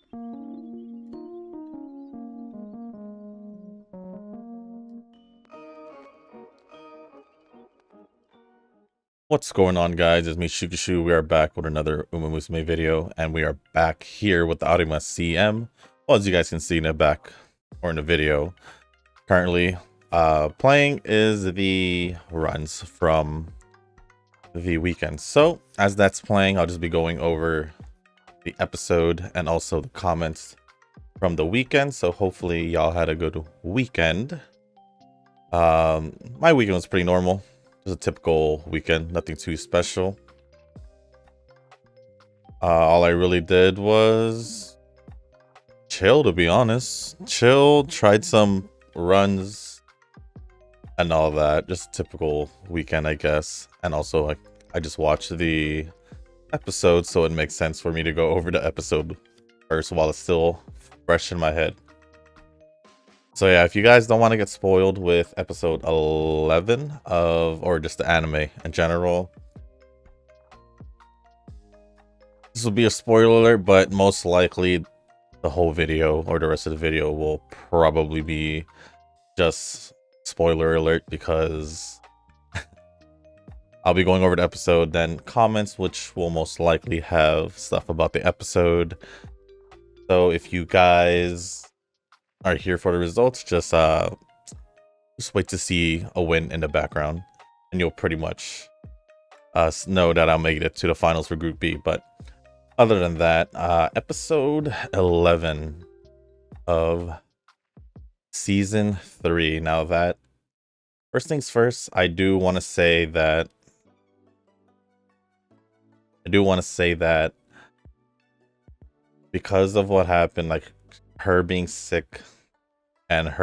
What's going on, guys? It's me, Shukishu. We are back with another Musume video, and we are back here with the Arima CM. Well, as you guys can see in the back or in the video, currently playing is the runs from the weekend. So as that's playing, I'll just be going over the episode and also the comments from the weekend. So hopefully y'all had a good weekend. My weekend was pretty normal. It was a typical weekend, nothing too special. All I really did was chill, to be honest. Chill, tried some runs and all that. Just typical weekend, I guess. And also, I just watched the episode, so it makes sense for me to go over the episode first while it's still fresh in my head. So yeah, if you guys don't want to get spoiled with episode 11 or just the anime in general, this will be a spoiler alert, but most likely the whole video or the rest of the video will probably be just spoiler alert, because I'll be going over the episode, then comments, which will most likely have stuff about the episode. So if you guys are here for the results, just wait to see a win in the background, and you'll pretty much know that I'll make it to the finals for Group B. But other than that, episode 11 of season 3. Now that, first things first, I do want to say that because of what happened, like her being sick and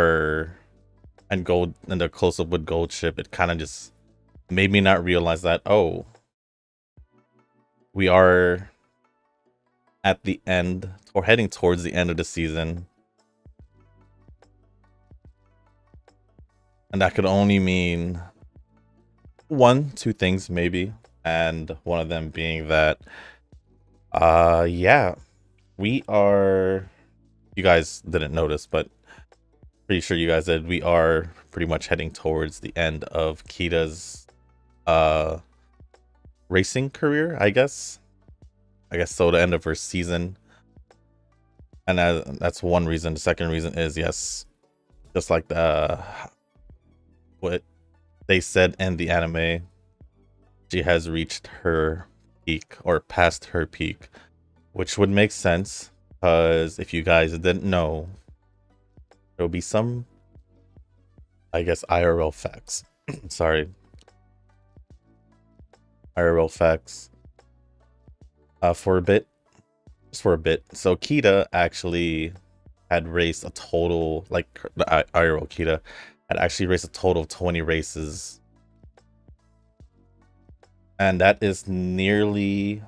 gold and the close-up with Gold Ship, it kind of just made me not realize that, oh, we are at the end or heading towards the end of the season, and that could only mean two things maybe, and one of them being that yeah, we are, you guys didn't notice, but pretty sure you guys did, we are pretty much heading towards the end of Kita's racing career, I guess so, the end of her season. And that's one reason. The second reason is, yes, just like what they said in the anime, she has reached her peak, or past her peak, which would make sense, because if you guys didn't know, there'll be some, I guess, IRL facts. Sorry. IRL facts. For a bit. So Kita actually had raced a total, like the IRL Kita had actually raced a total of 20 races. And that is nearly,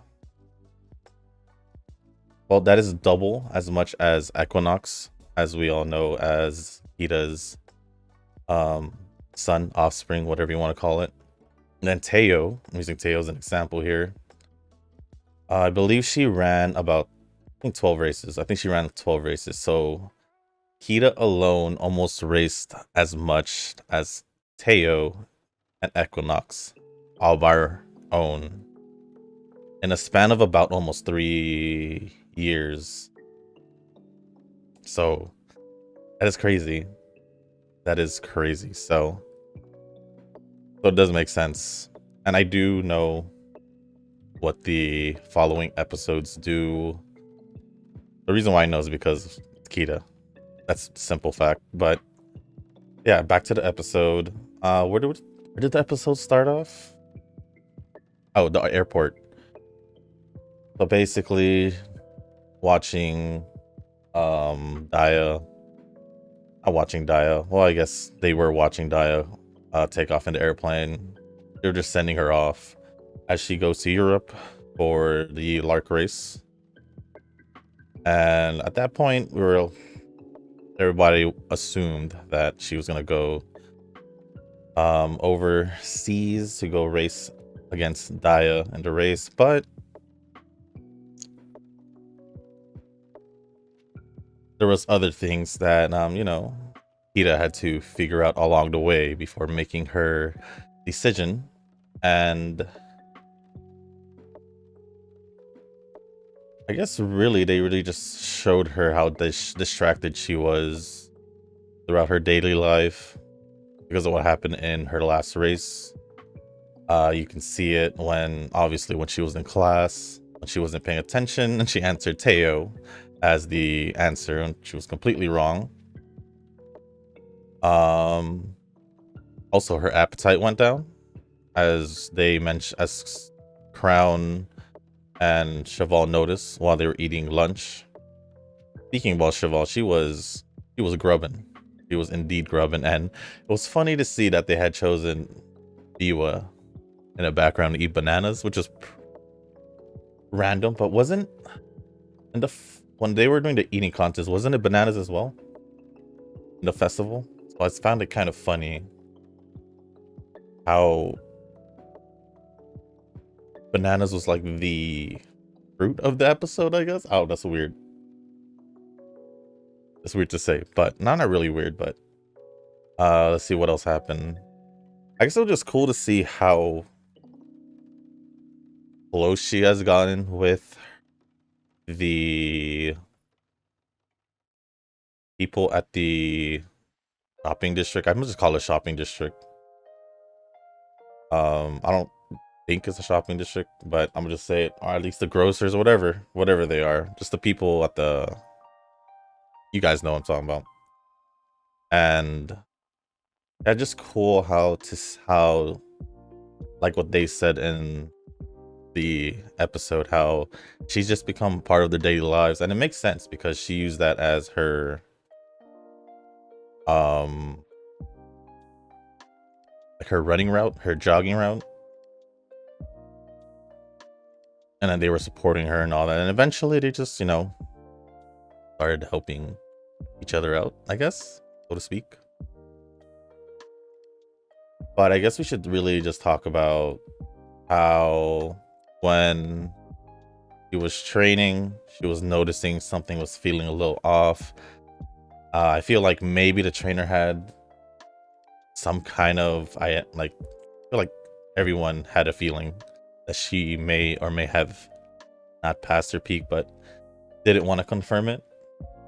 well, that is double as much as Equinox, as we all know, as Kita's son, offspring, whatever you want to call it. And then Teo, I'm using Teo as an example here. I believe she ran about, 12 races. I think she ran 12 races. So Kita alone almost raced as much as Teo and Equinox all by her own in a span of about almost 3 years. So that is crazy. So it does make sense. And I do know what the following episodes do. The reason why I know is because it's Kita. That's a simple fact. But yeah, back to the episode. Where did the episode start off? Oh, the airport. So basically, watching Daya. Not watching Daya. Well, I guess they were watching Daya take off in the airplane. They're just sending her off as she goes to Europe for the Lark race. And at that point, everybody assumed that she was gonna go overseas to go race against Daya in the race, but there was other things that Hida had to figure out along the way before making her decision. And I guess really they really just showed her how distracted she was throughout her daily life because of what happened in her last race. You can see it when she was in class, when she wasn't paying attention, and she answered Teo as the answer, and she was completely wrong. Also, her appetite went down, as they mentioned, as Crown and Cheval noticed while they were eating lunch. Speaking about Cheval, she was grubbing. She was indeed grubbing, and it was funny to see that they had chosen Biwa in the background to eat bananas, which is random, but wasn't in when they were doing the eating contest, wasn't it bananas as well in the festival? So I found it kind of funny how bananas was like the fruit of the episode, I guess. Oh, that's weird. It's weird to say, but not really weird, but let's see what else happened. I guess it was just cool to see how close she has gotten with the people at the shopping district. I'm gonna just call it shopping district. I don't think it's a shopping district, but I'm gonna just say it, or at least the grocers or whatever they are. Just the people at the, you guys know what I'm talking about. And yeah, just cool how like what they said in the episode, how she's just become part of their daily lives, and it makes sense because she used that as her like her running route, her jogging route, and then they were supporting her and all that, and eventually they just started helping each other out, I guess, so to speak. But I guess we should really just talk about how when she was training, she was noticing something was feeling a little off. I feel like maybe the trainer had some kind of, I feel like everyone had a feeling that she may or may have not passed her peak, but didn't want to confirm it.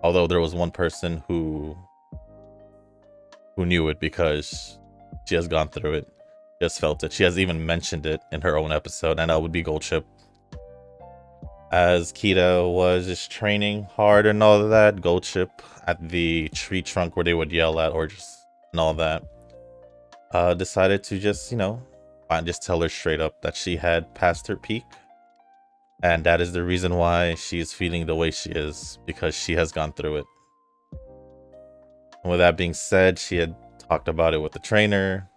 Although there was one person who knew it because she has gone through it, just felt it. She has even mentioned it in her own episode, and that would be Gold Chip. As Kita was just training hard and all of that, Gold Chip at the tree trunk where they would yell at or just and all that, decided to just just tell her straight up that she had passed her peak, and that is the reason why she is feeling the way she is, because she has gone through it. And with that being said, she had talked about it with the trainer,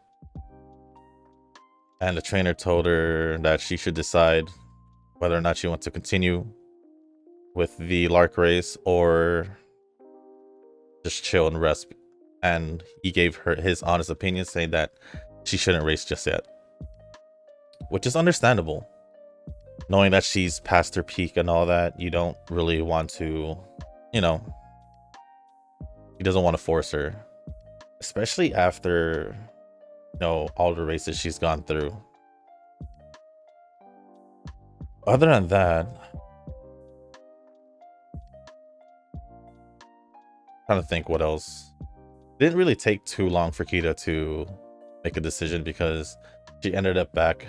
and the trainer told her that she should decide whether or not she wants to continue with the Lark race or just chill and rest. And he gave her his honest opinion, saying that she shouldn't race just yet, which is understandable. Knowing that she's past her peak and all that, you don't really want to, he doesn't want to force her, especially after all the races she's gone through. Other than that, trying to think what else. Didn't really take too long for Kita to make a decision, because she ended up back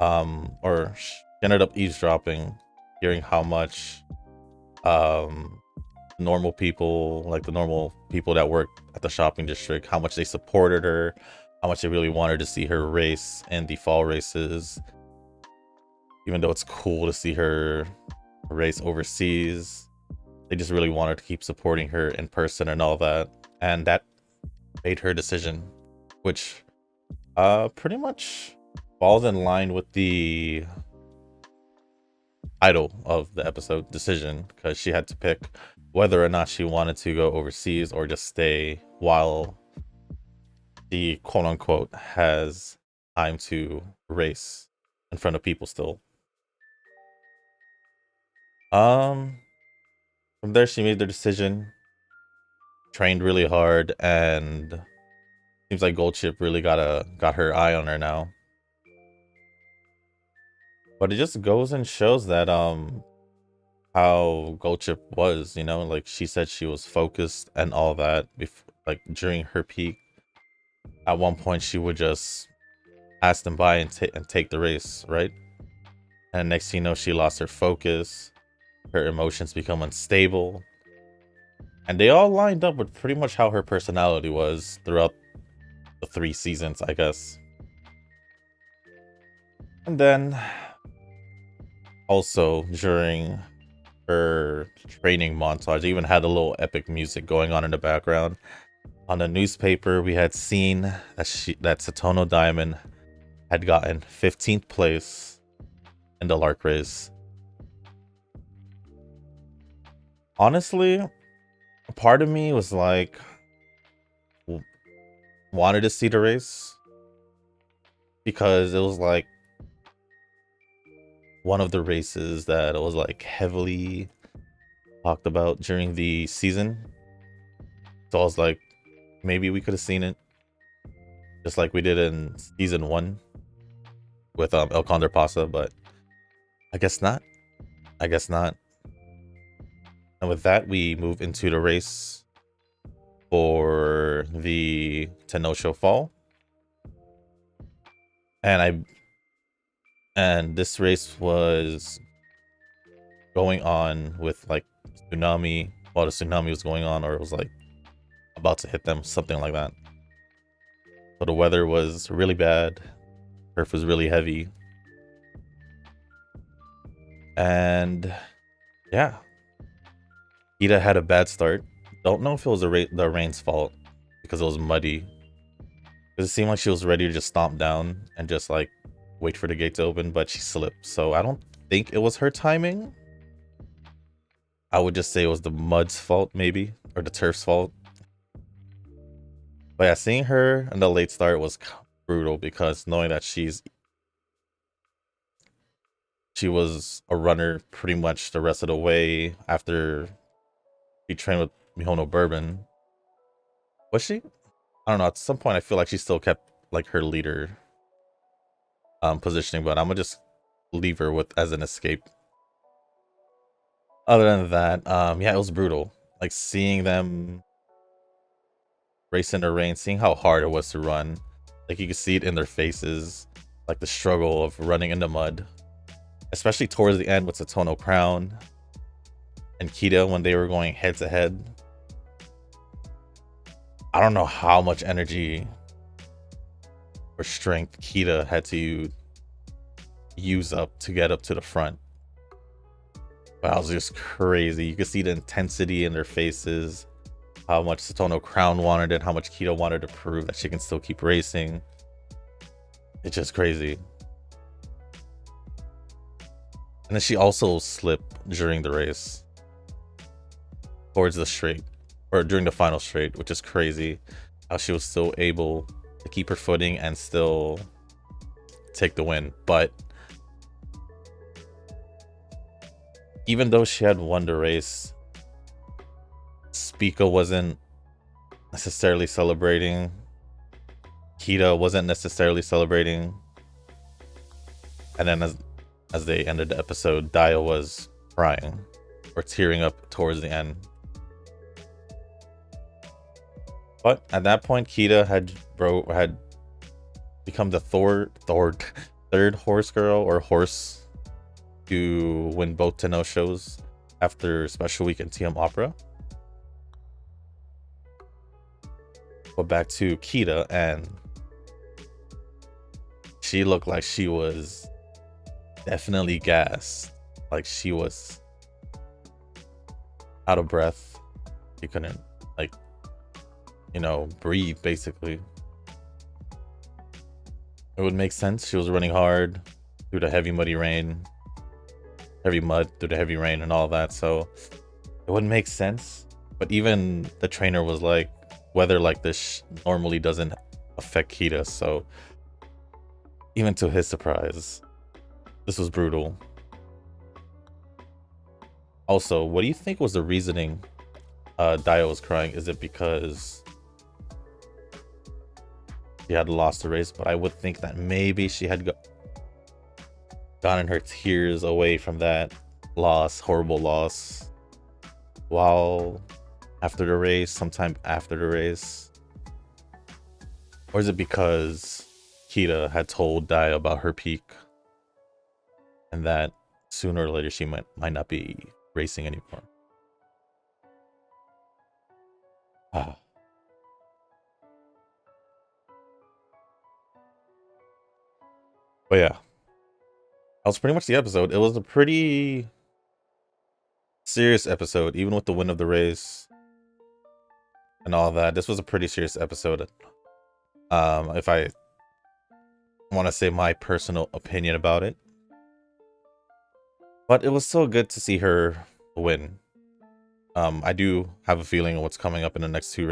or she ended up eavesdropping, hearing how much normal people, like the normal people that work at the shopping district, how much they supported her, how much they really wanted to see her race in the fall races, even though it's cool to see her race overseas. They just really wanted to keep supporting her in person and all that, and that made her decision, which pretty much falls in line with the title of the episode, decision, because she had to pick whether or not she wanted to go overseas or just stay while the quote-unquote has time to race in front of people still. From there, she made the decision, trained really hard, and seems like Goldship really got her eye on her now. But it just goes and shows that how Goldship was, you know, like she said she was focused and all that before, like during her peak. At one point, she would just pass them by and take the race, right? And next thing you know, she lost her focus, her emotions become unstable, and they all lined up with pretty much how her personality was throughout the 3 seasons, I guess. And then also during her training montage, they even had a little epic music going on in the background. On the newspaper, we had seen that Satono Diamond had gotten 15th place in the Lark race. Honestly, a part of me was like, wanted to see the race because it was like one of the races that was like heavily talked about during the season. So I was like, maybe we could have seen it just like we did in season 1 with El Condor Pasa, but I guess not. I guess not. And with that, we move into the race for the Tenosho Fall. And this race was going on with like tsunami, while the tsunami was going on, or it was like about to hit them, something like that. So the weather was really bad, turf was really heavy, and yeah, Ida had a bad start. Don't know if it was the rain's fault because it was muddy. It seemed like she was ready to just stomp down and just like wait for the gate to open, but she slipped. So I don't think it was her timing. I would just say it was the mud's fault, maybe, or the turf's fault. But yeah, seeing her in the late start was brutal because knowing that she was a runner pretty much the rest of the way after she trained with Mihono Bourbon. Was she? I don't know. At some point, I feel like she still kept like her leader positioning, but I'm gonna just leave her with as an escape. Other than that, yeah, it was brutal. Like seeing them race in the rain, seeing how hard it was to run. Like you could see it in their faces, like the struggle of running in the mud, especially towards the end with Satono Crown and Kita when they were going head to head. I don't know how much energy or strength Kita had to use up to get up to the front. But that was just crazy. You could see the intensity in their faces, how much Satono Crown wanted it, how much Kita wanted to prove that she can still keep racing. It's just crazy. And then she also slipped during the race towards the straight, or during the final straight, which is crazy how she was still able to keep her footing and still take the win. But even though she had won the race, Spica wasn't necessarily celebrating. Kita wasn't necessarily celebrating. And then as they ended the episode, Daya was crying or tearing up towards the end. But at that point, Kita had become the third horse girl or horse to win both Tenno shows after Special Week and TM Opera. But back to Kita, and she looked like she was definitely gassed. Like she was out of breath. She couldn't, like, breathe, basically. It would make sense. She was running hard through the heavy mud through the heavy rain and all that. So it wouldn't make sense. But even the trainer was like, weather like this normally doesn't affect Kita. So even to his surprise, this was brutal. Also, what do you think was the reasoning Dio was crying? Is it because she had lost the race? But I would think that maybe she had gotten her tears away from that loss, horrible loss, while after the race, sometime after the race. Or is it because Kita had told Dio about her peak and that sooner or later she might not be racing anymore? Ah. But yeah, that was pretty much the episode. It was a pretty serious episode, even with the win of the race and all that. This was a pretty serious episode. If I want to say my personal opinion about it, but it was so good to see her win. I do have a feeling of what's coming up in the next two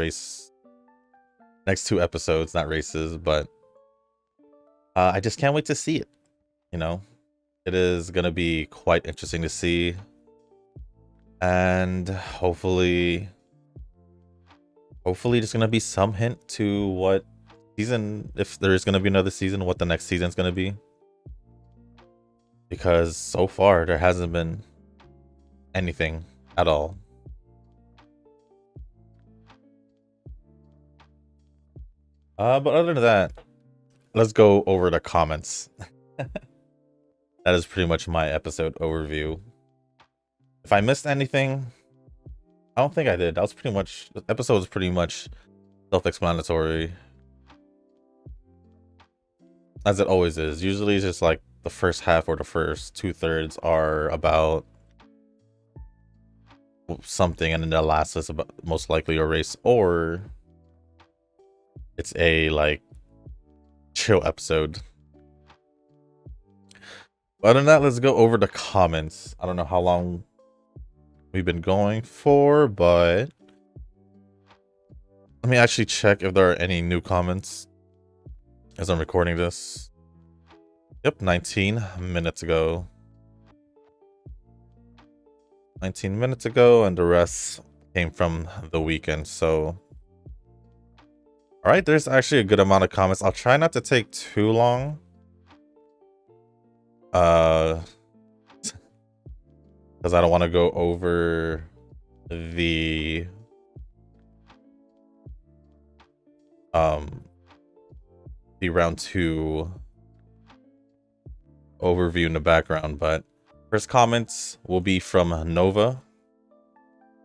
episodes, not races, but I just can't wait to see it. You know, it is gonna be quite interesting to see, and hopefully there's gonna be some hint to what season, if there is gonna be another season, what the next season's gonna be. Because so far there hasn't been anything at all. But other than that, let's go over the comments. That is pretty much my episode overview. If I missed anything, I don't think I did. That was pretty much, the episode was pretty much self-explanatory, as it always is. Usually it's just like the first half or the first 2/3 are about something, and then the last is about most likely a race, or it's a like chill episode. Other than that, let's go over the comments. I don't know how long we've been going for, but let me actually check if there are any new comments as I'm recording this. Yep, 19 minutes ago. 19 minutes ago, and the rest came from the weekend. So, all right, there's actually a good amount of comments. I'll try not to take too long. Because I don't want to go over the round 2 overview in the background, but first comments will be from Nova.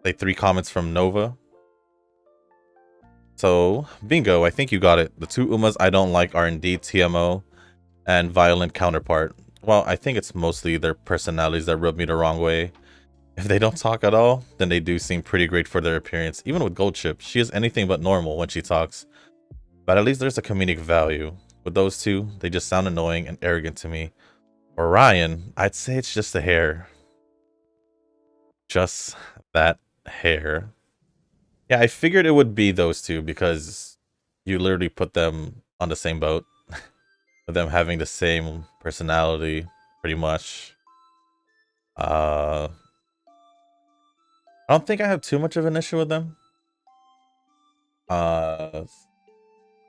Like 3 comments from Nova. So, bingo, I think you got it. The 2 Umas I don't like are indeed TMO and Violent Counterpart. Well, I think it's mostly their personalities that rub me the wrong way. If they don't talk at all, then they do seem pretty great for their appearance. Even with Gold Chip, she is anything but normal when she talks. But at least there's a comedic value. With those 2, they just sound annoying and arrogant to me. Orion, I'd say it's just the hair. Just that hair. Yeah, I figured it would be those 2 because you literally put them on the same boat. With them having the same personality, pretty much. I don't think I have too much of an issue with them.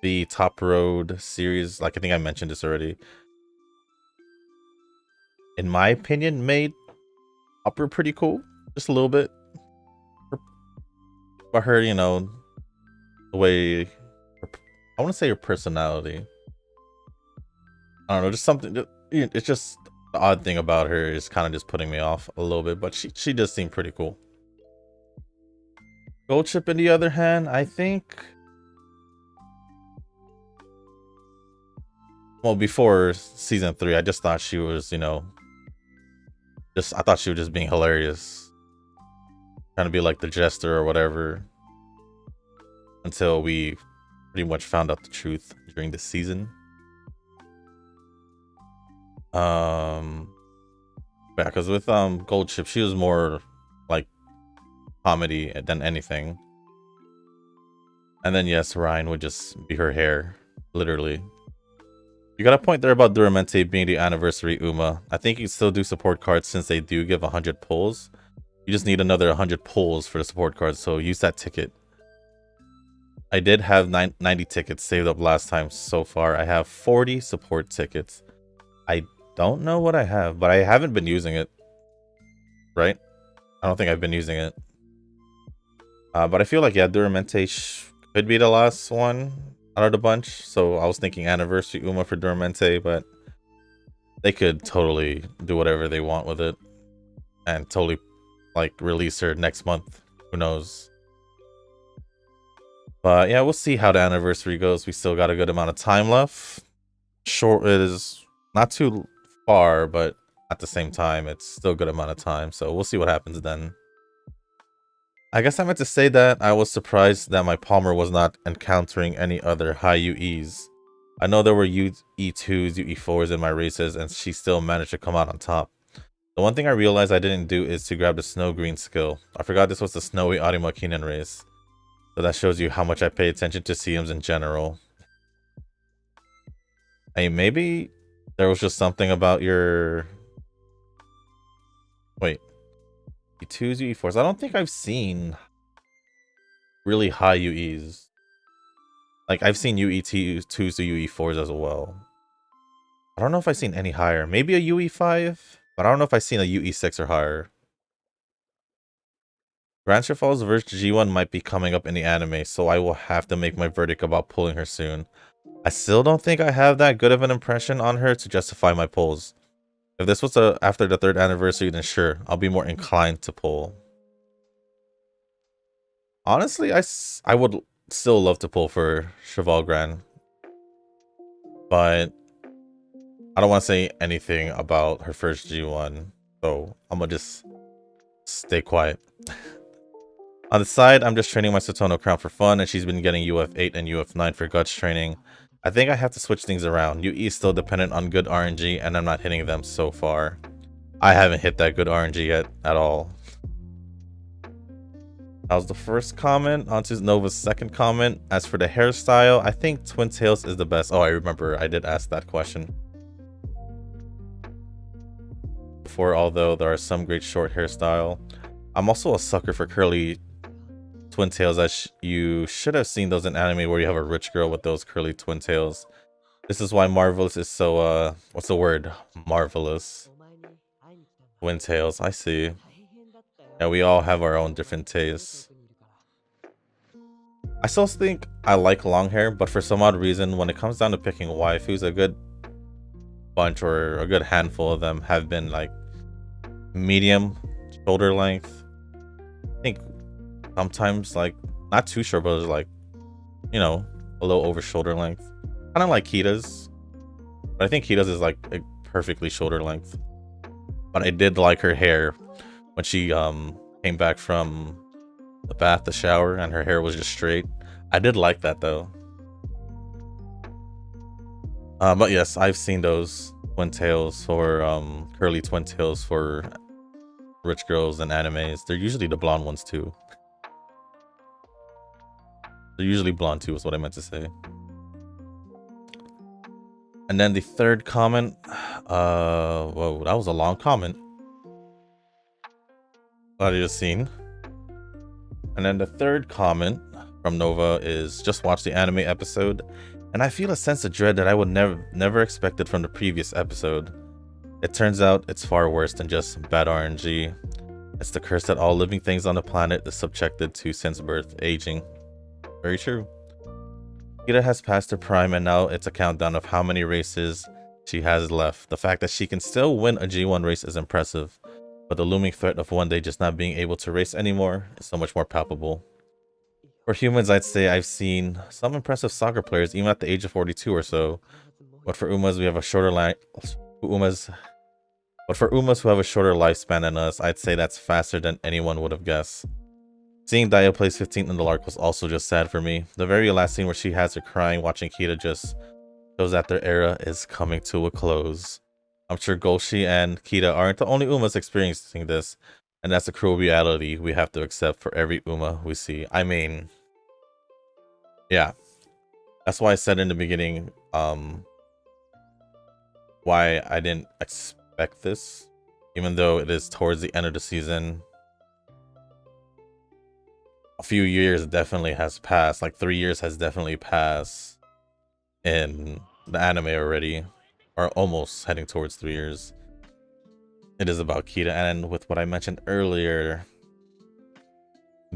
The Top Road series, like I think I mentioned this already, in my opinion, made Upper pretty cool. Just a little bit. But her, you know, the way, I want to say her personality. I don't know, just something, it's just the odd thing about her is kind of just putting me off a little bit, but she does seem pretty cool. Gold Chip, on the other hand, I think, well, before season 3, I just thought she was, you know, I thought she was just being hilarious, trying to be like the jester or whatever, until we pretty much found out the truth during the season. Yeah, because with Gold Chip, she was more like comedy than anything. And then yes, Ryan would just be her hair, literally. You got a point there about Duramente being the anniversary Uma. I think you still do support cards since they do give 100 pulls. You just need another 100 pulls for the support cards, so use that ticket. I did have 90 tickets saved up last time. So far, I have 40 support tickets. I don't know what I have, but I haven't been using it. Right? I don't think I've been using it. But I feel like, yeah, Duramente could be the last one out of the bunch. So I was thinking Anniversary Uma for Duramente, but they could totally do whatever they want with it. And totally, like, release her next month. Who knows? But yeah, we'll see how the anniversary goes. We still got a good amount of time left. Short, it is not too far, but at the same time, it's still a good amount of time. So we'll see what happens then. I guess I meant to say that I was surprised that my Palmer was not encountering any other high UEs. I know there were UE2s, UE4s in my races, and she still managed to come out on top. The one thing I realized I didn't do is to grab the snow green skill. I forgot this was the snowy Arima Champions race. So that shows you how much I pay attention to CMs in general. I mean, maybe there was just something about your... Wait. UE2s, UE4s. I don't think I've seen really high UEs. Like, I've seen UE2s to UE4s as well. I don't know if I've seen any higher. Maybe a UE5, but I don't know if I've seen a UE6 or higher. Grandship Falls vs. G1 might be coming up in the anime, so I will have to make my verdict about pulling her soon. I still don't think I have that good of an impression on her to justify my pulls. If this was after the 3rd anniversary, then sure, I'll be more inclined to pull. Honestly, I would still love to pull for Cheval Grand. But I don't want to say anything about her first G1, so I'm gonna just stay quiet. On the side, I'm just training my Satono Crown for fun, and she's been getting UF8 and UF9 for Guts training. I think I have to switch things around. UE is still dependent on good RNG, and I'm not hitting them so far. I haven't hit that good RNG yet at all. That was the first comment. On to Nova's second comment. As for the hairstyle, I think Twin Tails is the best. Oh, I remember I did ask that question before, although there are some great short hairstyle. I'm also a sucker for curly twin tails, as you should have seen those in anime where you have a rich girl with those curly twin tails. This is why Marvelous is so, what's the word? Marvelous. Twin tails, I see. Yeah, we all have our own different tastes. I still think I like long hair, but for some odd reason, when it comes down to picking waifus, a good bunch or a good handful of them have been like medium shoulder length. I think sometimes like not too short, but it's like, you know, a little over shoulder length, kind of like Kita's. But I think Kita's is like a perfectly shoulder length. But I did like her hair when she came back from the bath, the shower, and her hair was just straight. I did like that though. But yes, I've seen those twin tails for curly twin tails for rich girls in animes. They're usually the blonde ones too. They're usually blonde too, is what I meant to say. And then the third comment, whoa, that was a long comment. Glad you just seen. And then the third comment from Nova is just watch the anime episode, and I feel a sense of dread that I would never expected from the previous episode. It turns out it's far worse than just bad RNG. It's the curse that all living things on the planet is subjected to since birth, aging. Very true. Kita has passed her prime, and now it's a countdown of how many races she has left. The fact that she can still win a G1 race is impressive, but the looming threat of one day just not being able to race anymore is so much more palpable. For humans, I'd say I've seen some impressive soccer players even at the age of 42 or so, but for Umas we have a shorter But for Umas who have a shorter lifespan than us, I'd say that's faster than anyone would have guessed. Seeing Daya place 15 in the Lark was also just sad for me. The very last scene where she has her crying watching Kita just shows that their era is coming to a close. I'm sure Golshi and Kita aren't the only Umas experiencing this, and that's a cruel reality we have to accept for every Uma we see. I mean, yeah. That's why I said in the beginning, why I didn't expect this, even though it is towards the end of the season. a few years definitely has passed. Like 3 years has definitely passed in the anime already, or almost heading towards 3 years. It is about Kita, and with what I mentioned earlier,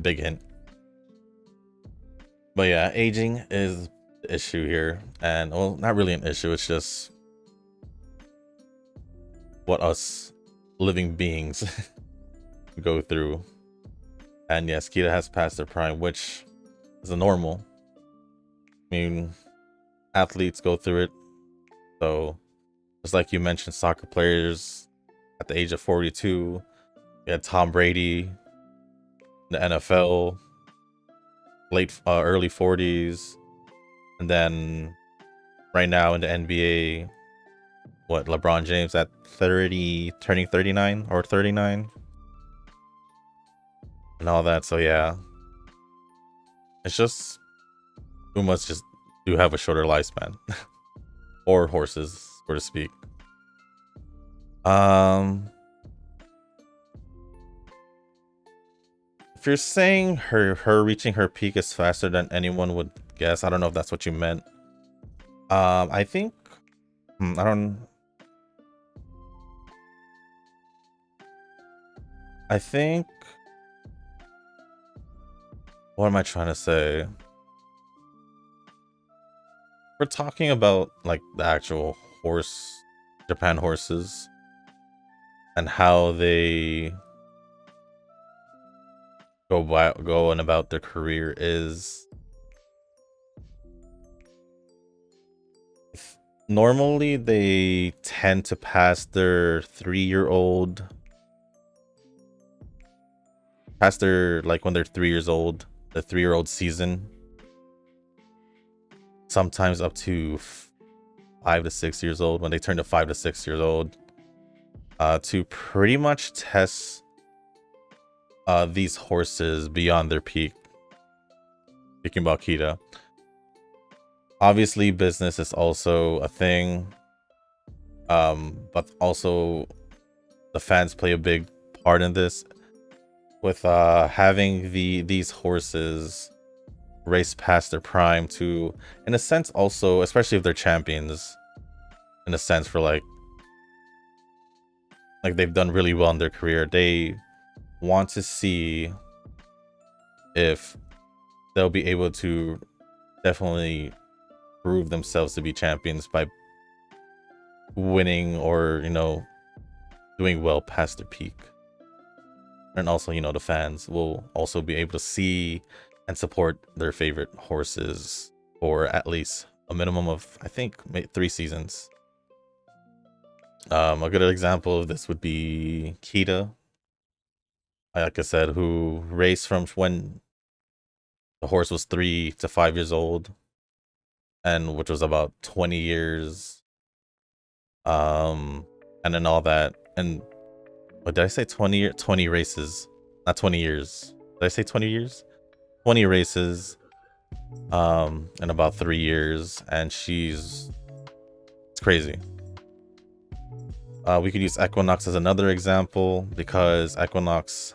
big hint. But yeah, aging is the issue here, and well, not really an issue. It's just what us living beings go through. And yes, Kita has passed their prime, which is a normal. I mean, athletes go through it. So, just like you mentioned, soccer players at the age of 42, you had Tom Brady, the NFL, early 40s, and then right now in the NBA, what, LeBron James at 30, turning 39 or 39, and all that. So yeah, it's just Umas just do have a shorter lifespan, or horses, so to speak. If you're saying her reaching her peak is faster than anyone would guess, I don't know if that's what you meant. I think I think what am I trying to say? We're talking about like the actual Japan horses, and how they going about their career is normally they tend to pass their 3-year-old, like when they're 3 years old, the 3-year-old season, sometimes up to 5 to 6 years old, when they turn to 5 to 6 years old, to pretty much test these horses beyond their peak. Speaking about Kita, obviously business is also a thing, but also the fans play a big part in this, with having these horses race past their prime to, in a sense, also, especially if they're champions, in a sense, for like they've done really well in their career, they want to see if they'll be able to definitely prove themselves to be champions by winning, or doing well past their peak. And also, the fans will also be able to see and support their favorite horses for at least a minimum of, I think, 3 seasons. A good example of this would be Kita, like I said, who raced from when the horse was 3 to 5 years old, and which was about 20 years. And then all that. And what did I say? 20 races, not 20 years. Did I say 20 years? 20 races in about 3 years, and it's crazy. We could use Equinox as another example, because Equinox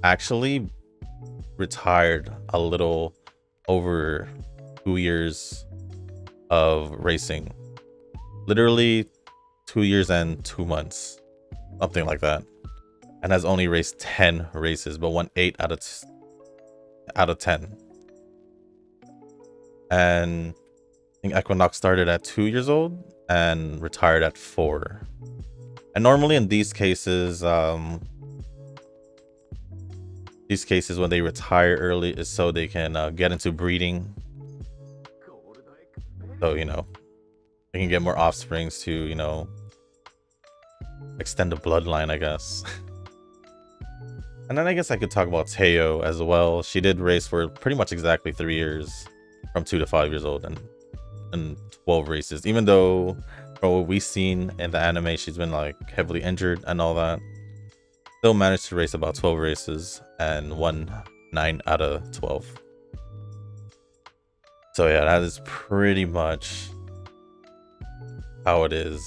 actually retired a little over 2 years of racing. Literally 2 years and 2 months, something like that, and has only raced 10 races, but won 8 out of 10. And I think Equinox started at 2 years old and retired at 4. And normally in these cases when they retire early is so they can get into breeding, so they can get more offsprings to extend the bloodline, I guess. And then I guess I could talk about Teo as well. She did race for pretty much exactly 3 years, from 2 to 5 years old, and 12 races, even though from what we've seen in the anime, she's been like heavily injured and all that. Still managed to race about 12 races and won 9 out of 12. So yeah, that is pretty much how it is.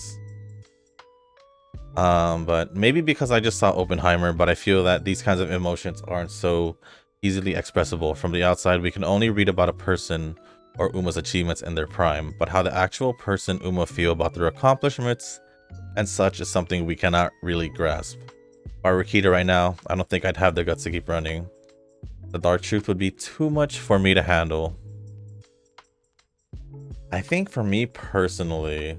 But maybe because I just saw Oppenheimer, but I feel that these kinds of emotions aren't so easily expressible. From the outside, we can only read about a person or Uma's achievements in their prime, but how the actual person Uma feel about their accomplishments and such is something we cannot really grasp. If I were Kita right now, I don't think I'd have the guts to keep running. The dark truth would be too much for me to handle. I think for me personally,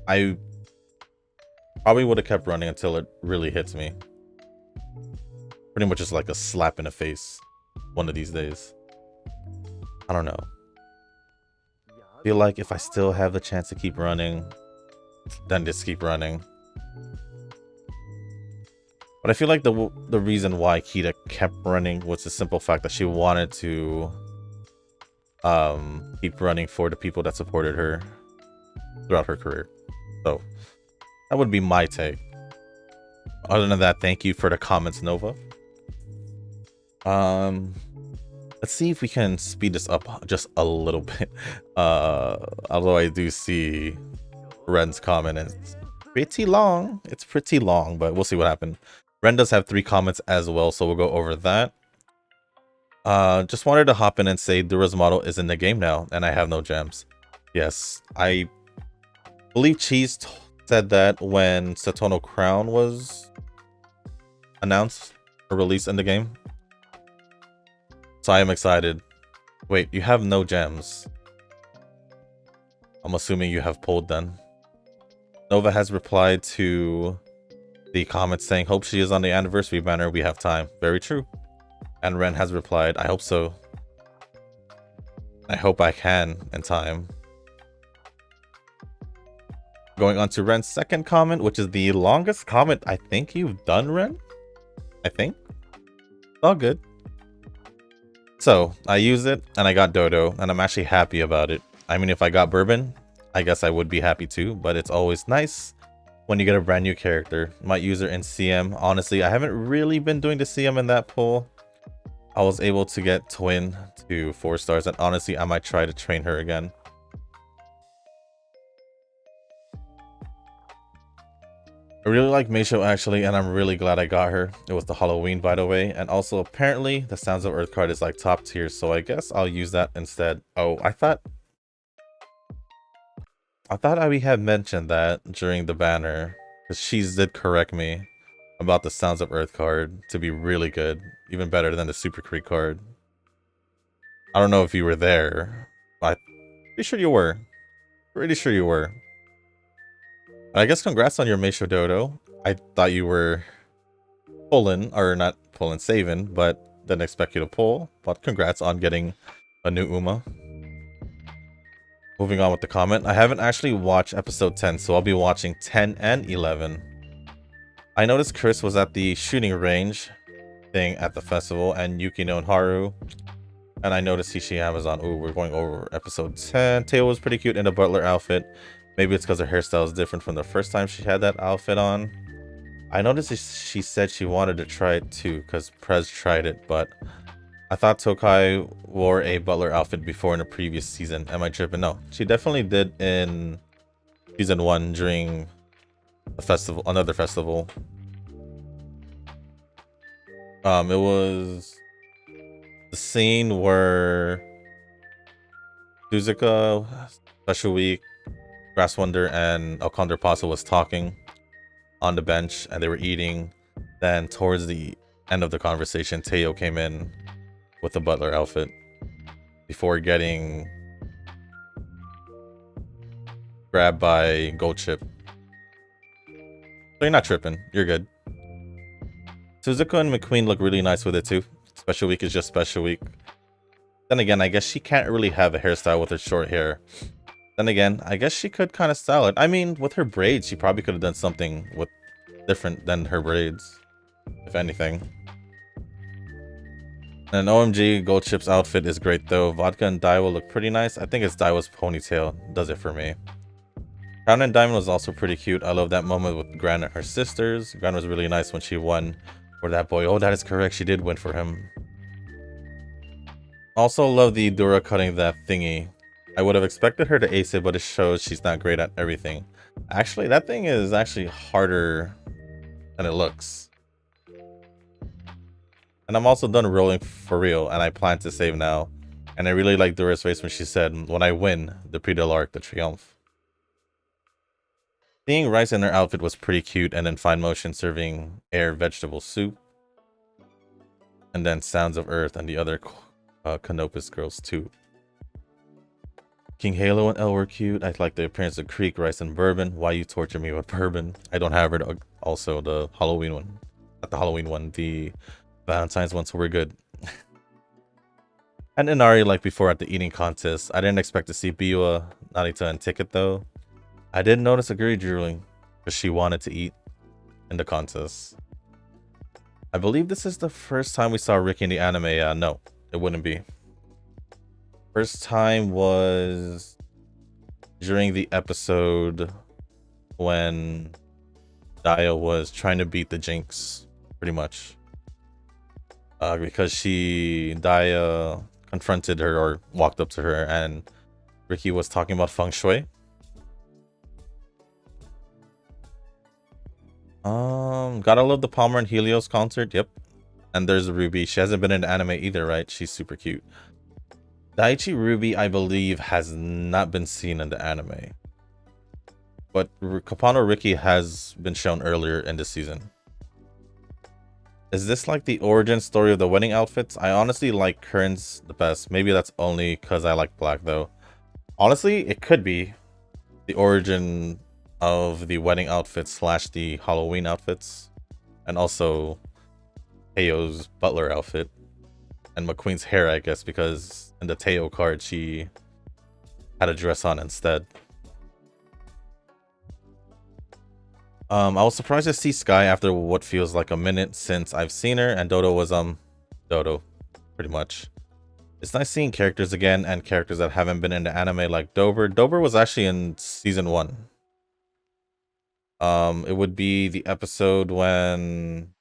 I probably would have kept running until it really hits me. Pretty much just like a slap in the face one of these days. I don't know. I feel like if I still have the chance to keep running, then just keep running. But I feel like the reason why Kita kept running was the simple fact that she wanted to keep running for the people that supported her throughout her career. So that would be my take. Other than that, thank you for the comments, Nova. Let's see if we can speed this up just a little bit. Although I do see Ren's comment, and it's pretty long. It's pretty long, but we'll see what happens. Ren does have 3 comments as well, so we'll go over that. Just wanted to hop in and say Dura's model is in the game now, and I have no gems. Yes, I believe Cheese said that when Satono Crown was announced or released in the game. So I am excited. Wait, you have no gems. I'm assuming you have pulled then. Nova has replied to the comments saying, hope she is on the anniversary banner. We have time. Very true. And Ren has replied, I hope so. I hope I can in time. Going on to Ren's second comment, which is the longest comment I think you've done, Ren. I think. All good. So I use it and I got Dodo, and I'm actually happy about it. I mean, if I got Bourbon, I guess I would be happy too, but it's always nice when you get a brand new character. My user in CM, honestly, I haven't really been doing the CM in that pool. I was able to get Twin to 4 stars, and honestly, I might try to train her again. I really like Meisho actually, and I'm really glad I got her. It was the Halloween, by the way, and also apparently the Sounds of Earth card is like top tier, so I guess I'll use that instead. Oh, I thought we had mentioned that during the banner, because Cheese did correct me about the Sounds of Earth card to be really good, even better than the Super Creek card. I don't know if you were there, but I'm pretty sure you were. Pretty sure you were. I guess congrats on your Meisho Dodo. I thought you were pulling, or not pulling, saving, but didn't expect you to pull. But congrats on getting a new Uma. Moving on with the comment. I haven't actually watched episode 10, so I'll be watching 10 and 11. I noticed Chris was at the shooting range thing at the festival, and Yukino and Haru. And I noticed Hishi Amazon. Ooh, we're going over episode 10. Teo was pretty cute in a butler outfit. Maybe it's because her hairstyle is different from the first time she had that outfit on. I noticed she said she wanted to try it too, because Prez tried it, but I thought Tokai wore a butler outfit before in a previous season. Am I tripping? No, she definitely did in season 1 during a festival, another festival. It was the scene where Suzuka, Special Week, Grass Wonder, and Alcondor Paso was talking on the bench, and they were eating. Then towards the end of the conversation, Teo came in with the butler outfit before getting grabbed by Gold Chip. So you're not tripping. You're good. Suzuka and McQueen look really nice with it too. Special Week is just Special Week. Then again, I guess she can't really have a hairstyle with her short hair. Then again, I guess she could kind of style it. I mean, with her braids, she probably could have done something with different than her braids, if anything. And OMG, Gold Chip's outfit is great though. Vodka and Daiwa look pretty nice. I think it's Daiwa's ponytail does it for me. Crown and Diamond was also pretty cute. I love that moment with Gran and her sisters. Gran was really nice when she won for that boy. Oh, that is correct. She did win for him. Also love the Dura cutting that thingy. I would have expected her to ace it, but it shows she's not great at everything. Actually, that thing is actually harder than it looks. And I'm also done rolling for real, and I plan to save now. And I really like Dora's face when she said, "When I win, the Prix de l'Arc, the Triomphe." Seeing Rice in her outfit was pretty cute, and then Fine Motion serving air vegetable soup. And then Sounds of Earth and the other Canopus girls too. King Halo and Elle were cute. I like the appearance of Creek, Rice, and Bourbon. Why you torture me with Bourbon? I don't have it. Also, the Halloween one. Not the Halloween one. The Valentine's one, so we're good. And Inari, like before at the eating contest. I didn't expect to see Biwa, Narita, and Ticket though. I did notice Aguri drooling because she wanted to eat in the contest. I believe this is the first time we saw Ricky in the anime. No, it wouldn't be. First time was during the episode when Daya was trying to beat the Jinx, pretty much. Because Daya confronted her or walked up to her and Ricky was talking about feng shui. Gotta love the Palmer and Helios concert. Yep. And there's Ruby. She hasn't been in the anime either, right? She's super cute. Daichi Ruby, I believe, has not been seen in the anime. But Kapano Ricky has been shown earlier in this season. Is this like the origin story of the wedding outfits? I honestly like Currents the best. Maybe that's only because I like black though. Honestly, it could be the origin of the wedding outfits / the Halloween outfits. And also Teo's butler outfit. And McQueen's hair, I guess, because in the Teo card, she had a dress on instead. I was surprised to see Sky after what feels like a minute since I've seen her, and Dodo was, Dodo, pretty much. It's nice seeing characters again, and characters that haven't been in the anime like Dober. Dober was actually in season 1. It would be the episode when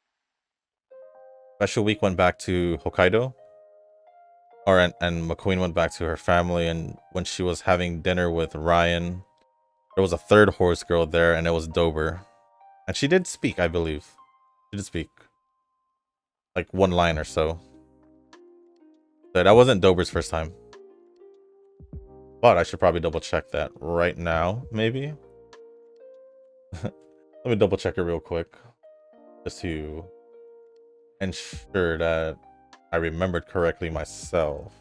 Special Week went back to Hokkaido. And McQueen went back to her family, and when she was having dinner with Ryan, there was a third horse girl there, and it was Dober. And she did speak, I believe. She did speak. Like one line or so. So that wasn't Dober's first time. But I should probably double check that right now, maybe. Let me double check it real quick. Just to ensure that I remembered correctly myself.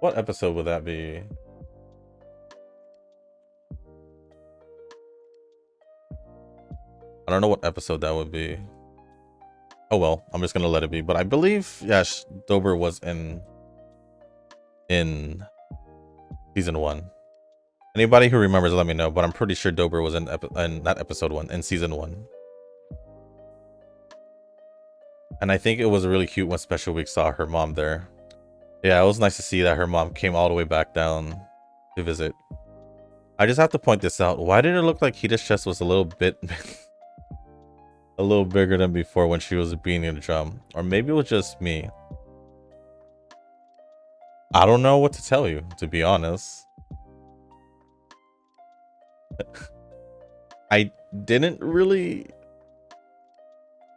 What episode would that be? I don't know what episode that would be. Oh well, I'm just gonna let it be. But I believe, yeah, Dober was in season 1. Anybody who remembers, let me know. But I'm pretty sure Dober was in not episode 1, in season 1. And I think it was really cute when Special Week saw her mom there. Yeah, it was nice to see that her mom came all the way back down to visit. I just have to point this out. Why did it look like Hita's chest was a little bit a little bigger than before when she was beating the drum? Or maybe it was just me. I don't know what to tell you, to be honest. I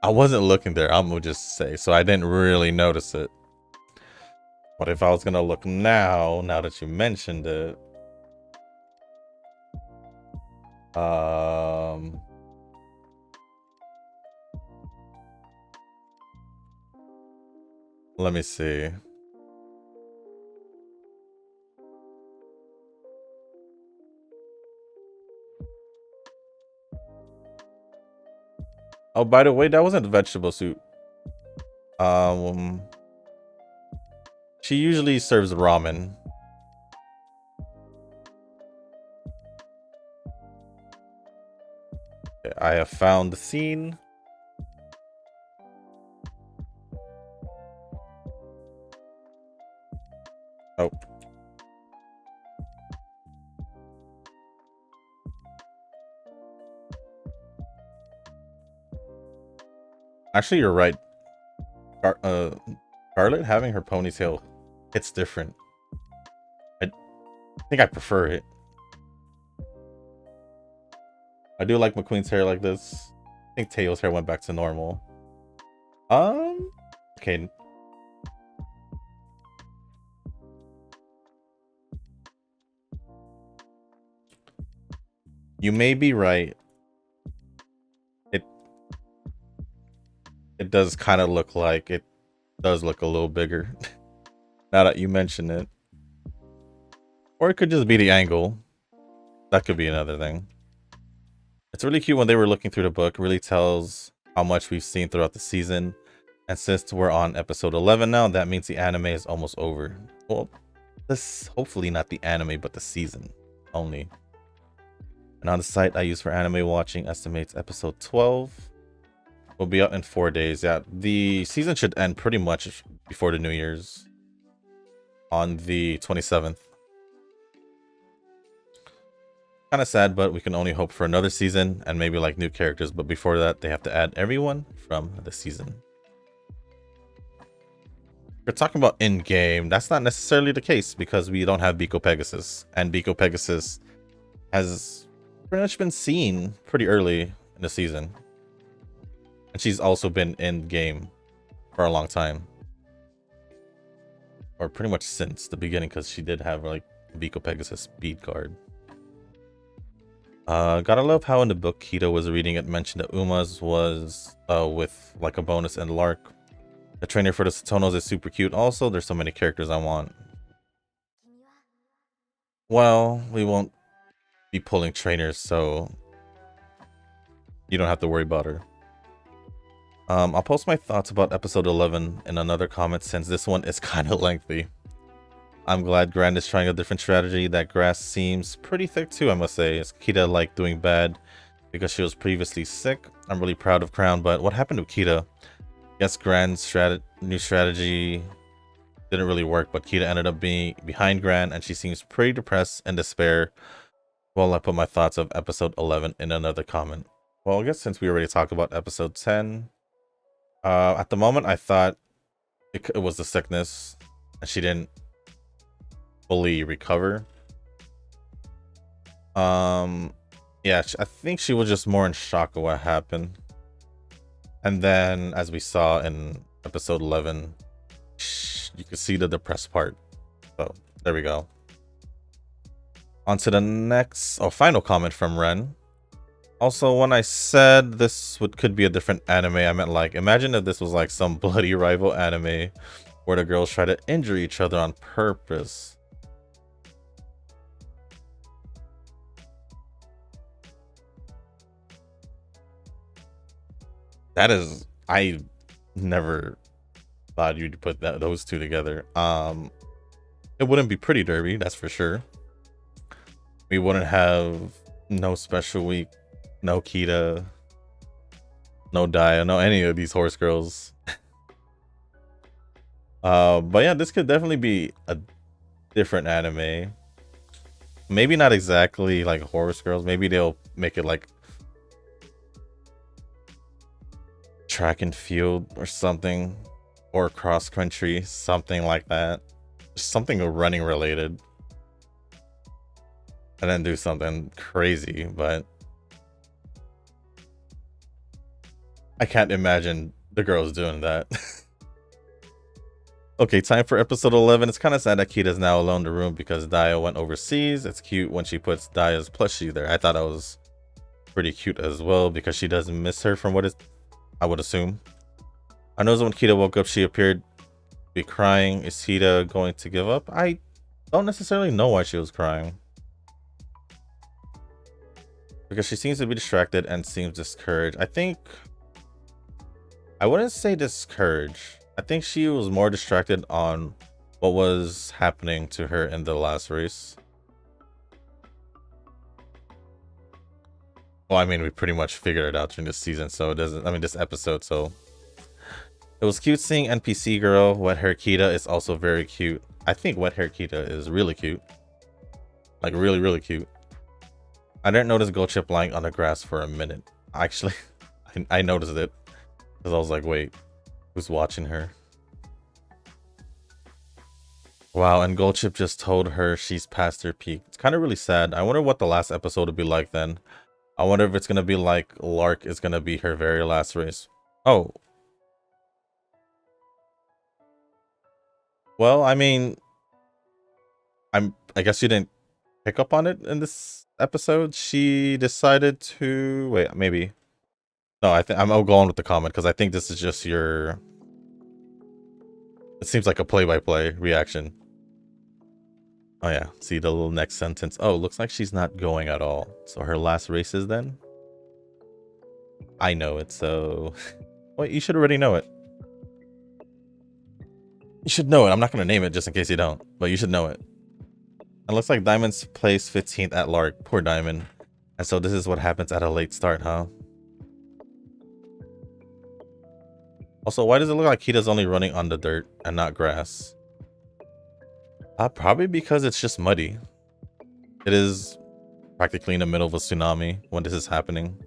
wasn't looking there, I'm gonna just say, so I didn't really notice it. But if I was gonna look now that you mentioned it, let me see. Oh, by the way, that wasn't vegetable soup. She usually serves ramen. Okay, I have found the scene. Oh. Actually, you're right. Scarlet having her ponytail, it's different. I think I prefer it. I do like McQueen's hair like this. I think Teo's hair went back to normal. Okay. You may be right. It does kind of look like it does look a little bigger. Now that you mention it. Or it could just be the angle. That could be another thing. It's really cute when they were looking through the book. It really tells how much we've seen throughout the season. And since we're on episode 11 now, that means the anime is almost over. Well, this hopefully not the anime, but the season only. And on the site I use for anime watching estimates episode 12 will be out in 4 days. Yeah, the season should end pretty much before the New Year's on the 27th. Kind of sad, but we can only hope for another season and maybe like new characters. But before that, they have to add everyone from the season. We're talking about in-game. That's not necessarily the case because we don't have Biko Pegasus. And Biko Pegasus has pretty much been seen pretty early in the season. And she's also been in-game for a long time. Or pretty much since the beginning because she did have like Biko Pegasus speed card. Gotta love how in the book Kita was reading it mentioned that Uma's was with like a bonus and Lark. The trainer for the Satonos is super cute. Also, there's so many characters I want. Well, we won't be pulling trainers, so you don't have to worry about her. I'll post my thoughts about episode 11 in another comment since this one is kind of lengthy. I'm glad Grand is trying a different strategy. That grass seems pretty thick too, I must say. Is Kita like doing bad because she was previously sick? I'm really proud of Crown, but what happened to Kita? Guess Grand's new strategy didn't really work, but Kita ended up being behind Grand and she seems pretty depressed and despair. Well, I put my thoughts of episode 11 in another comment. Well, I guess since we already talked about episode 10, at the moment I thought it was the sickness and she didn't fully recover. Yeah, I think she was just more in shock of what happened. And then as we saw in episode 11, you could see the depressed part. So there we go. On to the next final comment from Ren. Also, when I said this could be a different anime, I meant like imagine if this was like some bloody rival anime where the girls try to injure each other on purpose. That is, I never thought you'd put those two together. It wouldn't be Pretty Derby, that's for sure. We wouldn't have no Special Week, no Kita, no Daya, no any of these horse girls. But yeah, this could definitely be a different anime. Maybe not exactly like horse girls. Maybe they'll make it like track and field or something, or cross country, something like that. Something running related. And then do something crazy, but I can't imagine the girls doing that. Okay, time for episode 11. It's kind of sad that Kita's now alone in the room because Daya went overseas. It's cute when she puts Daya's plushie there. I thought that was pretty cute as well because she doesn't miss her from what I would assume. I know when Kita woke up, she appeared to be crying. Is Kita going to give up? I don't necessarily know why she was crying. Because she seems to be distracted and seems discouraged. I wouldn't say discouraged. I think she was more distracted on what was happening to her in the last race. Well, I mean, we pretty much figured it out during this season, so it doesn't, I mean, this episode, so. It was cute seeing NPC girl. Wet Hair Kita is also very cute. I think Wet Hair Kita is really cute. Like, really, really cute. I didn't notice Gold Chip lying on the grass for a minute. Actually, I noticed it. Because I was like, wait, who's watching her? Wow, and Gold Chip just told her she's past her peak. It's kind of really sad. I wonder what the last episode would be like then. I wonder if it's gonna be like Lark is gonna be her very last race. Oh. Well, I mean, I guess you didn't pick up on it in this episode. She decided to wait, maybe. No, I think I'm going with the comment because I think this is just your. It seems like a play-by-play reaction. Oh yeah, see the little next sentence. Oh, looks like she's not going at all. So her last race is then? I know it, so... Well, you should already know it. You should know it. I'm not going to name it just in case you don't, but you should know it. It looks like Diamond's placed 15th at Lark. Poor Diamond. And so this is what happens at a late start, huh? Also, why does it look like Kita's only running on the dirt and not grass? Probably because it's just muddy. It is practically in the middle of a tsunami when this is happening.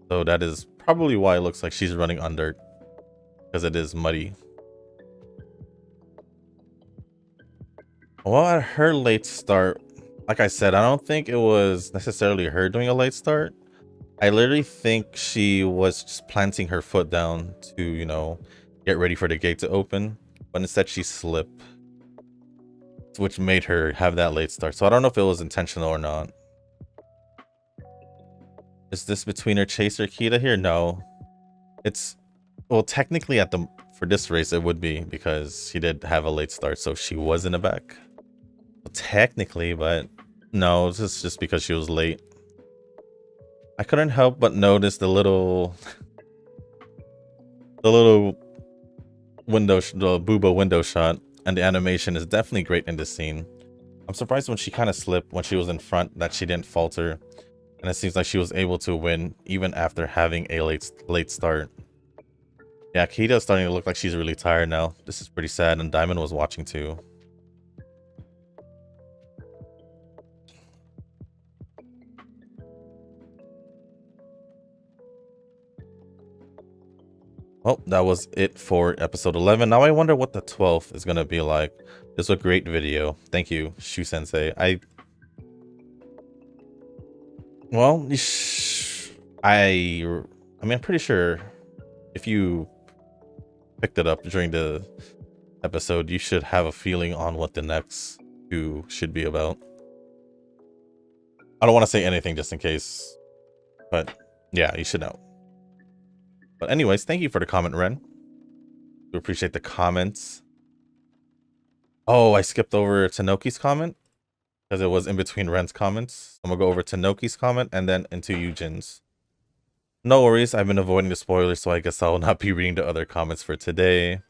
So that is probably why it looks like she's running on dirt. Because it is muddy. Well, at her late start, like I said, I don't think it was necessarily her doing a late start. I literally think she was just planting her foot down to, you know, get ready for the gate to open. But instead she slipped, which made her have that late start. So I don't know if it was intentional or not. Is this between her chaser Kita here? No. It's, well, technically for this race it would be because she did have a late start, so she was in the back. Well, technically, but no, this is just because she was late. I couldn't help but notice the little window, the Booba window shot, and the animation is definitely great in this scene. I'm surprised when she kind of slipped when she was in front that she didn't falter, and it seems like she was able to win even after having a late start. Yeah, Kita's starting to look like she's really tired now. This is pretty sad, and Diamond was watching too. Well, that was it for episode 11. Now I wonder what the 12th is going to be like. This was a great video. Thank you, Shu Sensei. Well, I mean, I'm pretty sure if you picked it up during the episode, you should have a feeling on what the next two should be about. I don't want to say anything just in case, but yeah, you should know. But anyways, thank you for the comment, Ren. We appreciate the comments. Oh, I skipped over Tanoki's comment because it was in between Ren's comments. I'm gonna go over Tanoki's comment and then into Eugen's. No worries, I've been avoiding the spoilers, so I guess I will not be reading the other comments for today.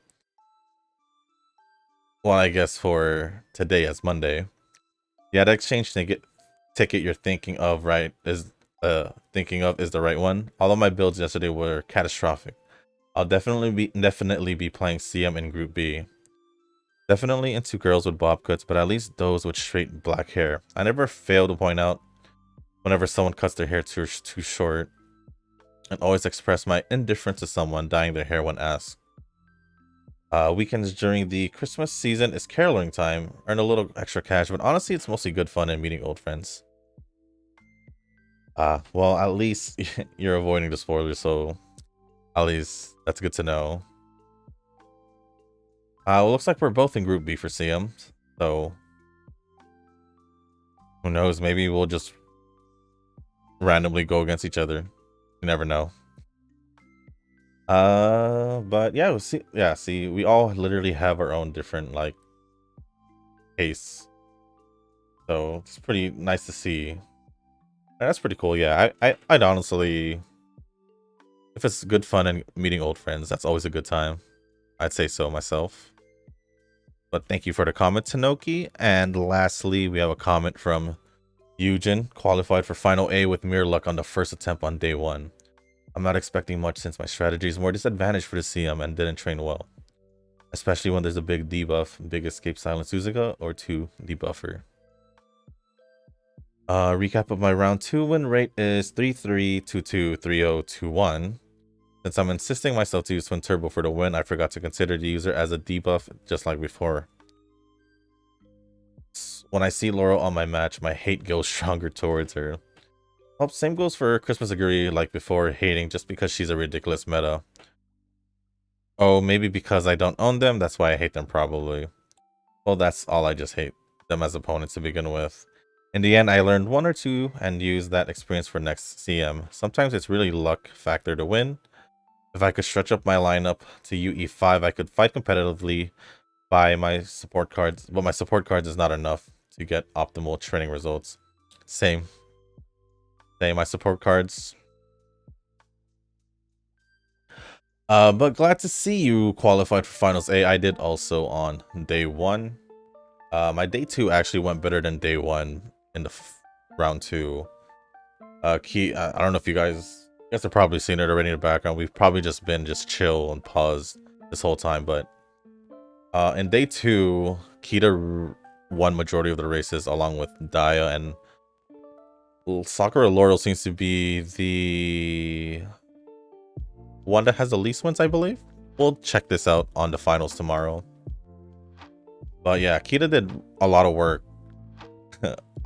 Well, I guess for today as Monday. Yeah, the exchange ticket you're thinking of is the right one. All of my builds yesterday were catastrophic. I'll definitely be playing CM in Group B. Definitely into girls with bob cuts, but at least those with straight black hair. I never fail to point out whenever someone cuts their hair too short, and always express my indifference to someone dyeing their hair when asked. Weekends during the Christmas season is caroling time. Earn a little extra cash, but honestly it's mostly good fun and meeting old friends. Well, at least you're avoiding the spoilers, so at least that's good to know. Well, looks like we're both in Group B for CM, so who knows, maybe we'll just randomly go against each other. You never know. But yeah, see, we all literally have our own different, like, pace. So it's pretty nice to see. That's pretty cool. Yeah, I'd honestly, if it's good fun and meeting old friends, that's always a good time. I'd say so myself. But thank you for the comment, Tanoki. And lastly, we have a comment from Eugen. Qualified for Final A with mere luck on the first attempt on day 1. I'm not expecting much since my strategy is more disadvantaged for the CM and didn't train well. Especially when there's a big debuff, big escape silence Suzuka, or 2 debuffer. Recap of my round 2 win rate is 3-3-2-2-3-0-2-1. Since I'm insisting myself to use Twin Turbo for the win, I forgot to consider the user as a debuff just like before. When I see Laurel on my match, my hate goes stronger towards her. Well, same goes for Christmas Agree, like before, hating just because she's a ridiculous meta. Oh, maybe because I don't own them, that's why I hate them probably. Well, that's all, I just hate them as opponents to begin with. In the end, I learned one or two and used that experience for next CM. Sometimes it's really luck factor to win. If I could stretch up my lineup to UE5, I could fight competitively by my support cards, but my support cards is not enough to get optimal training results. Same. My support cards. But glad to see you qualified for Finals A. I did also on day 1. My day 2 actually went better than day 1 in the round 2. I don't know if you guys have probably seen it already in the background. We've probably just been chill and paused this whole time, but in day 2, Kita won majority of the races along with Daya, and Sakura Laurel seems to be the one that has the least wins, I believe. We'll check this out on the finals tomorrow. But yeah, Kita did a lot of work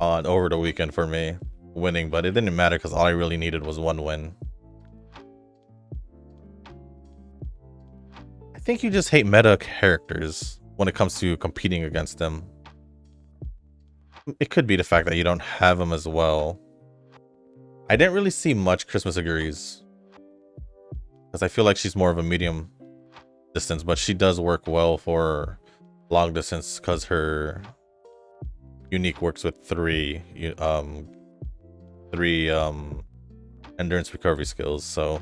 on over the weekend for me winning, but it didn't matter because all I really needed was 1 win. I think you just hate meta characters when it comes to competing against them. It could be the fact that you don't have them as well. I didn't really see much Christmas Agrees because I feel like she's more of a medium distance, but she does work well for long distance because her unique works with 3 endurance recovery skills, so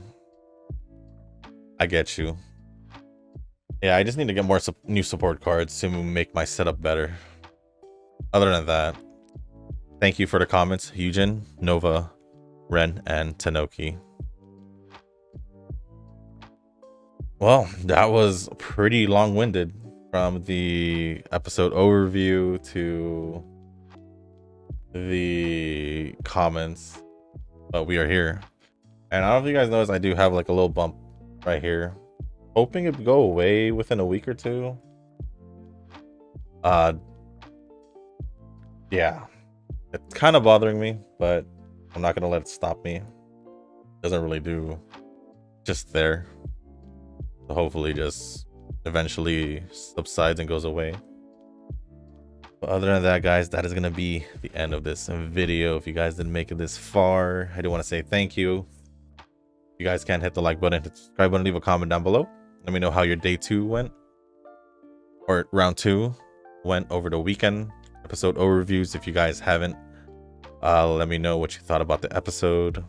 I get you. Yeah, I just need to get more new support cards to make my setup better. Other than that, thank you for the comments, Yujin, Nova, Ren, and Tanoki. Well, that was pretty long-winded, from the episode overview to the comments, but we are here. And I don't know if you guys noticed, I do have like a little bump right here. Hoping it would go away within a week or 2. Yeah, it's kind of bothering me, but I'm not gonna let it stop me. Doesn't really do, just there. So hopefully just eventually subsides and goes away. But other than that, guys, that is gonna be the end of this video. If you guys didn't make it this far, I do want to say thank you. If you guys can, hit the like button, hit the subscribe button, leave a comment down below. Let me know how your day 2 went, or round 2 went over the weekend. Episode overviews, if you guys haven't, let me know what you thought about the episode.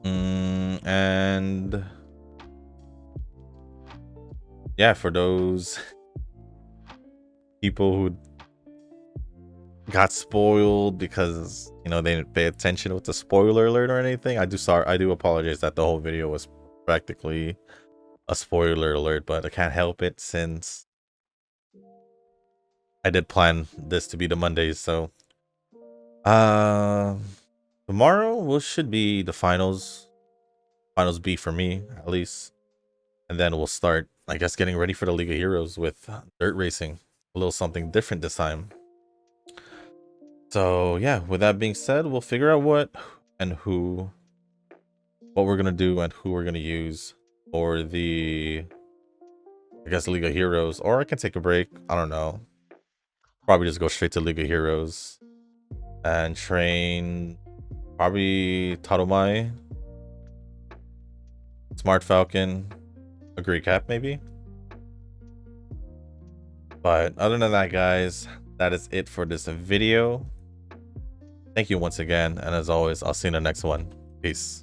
And yeah, for those people who got spoiled because, you know, they didn't pay attention with the spoiler alert or anything, I do apologize that the whole video was practically a spoiler alert, but I can't help it since I did plan this to be the Mondays. So tomorrow should be the finals B for me, at least, and then we'll start, I guess, getting ready for the League of Heroes with dirt racing, a little something different this time. So yeah, with that being said, we'll figure out what we're gonna do and who we're gonna use for the, I guess, League of Heroes. Or I can take a break, I don't know, probably just go straight to League of Heroes and train probably Tatomai, Smart Falcon, Agree Cap maybe. But other than that, guys, that is it for this video. Thank you once again, and as always, I'll see you in the next one. Peace.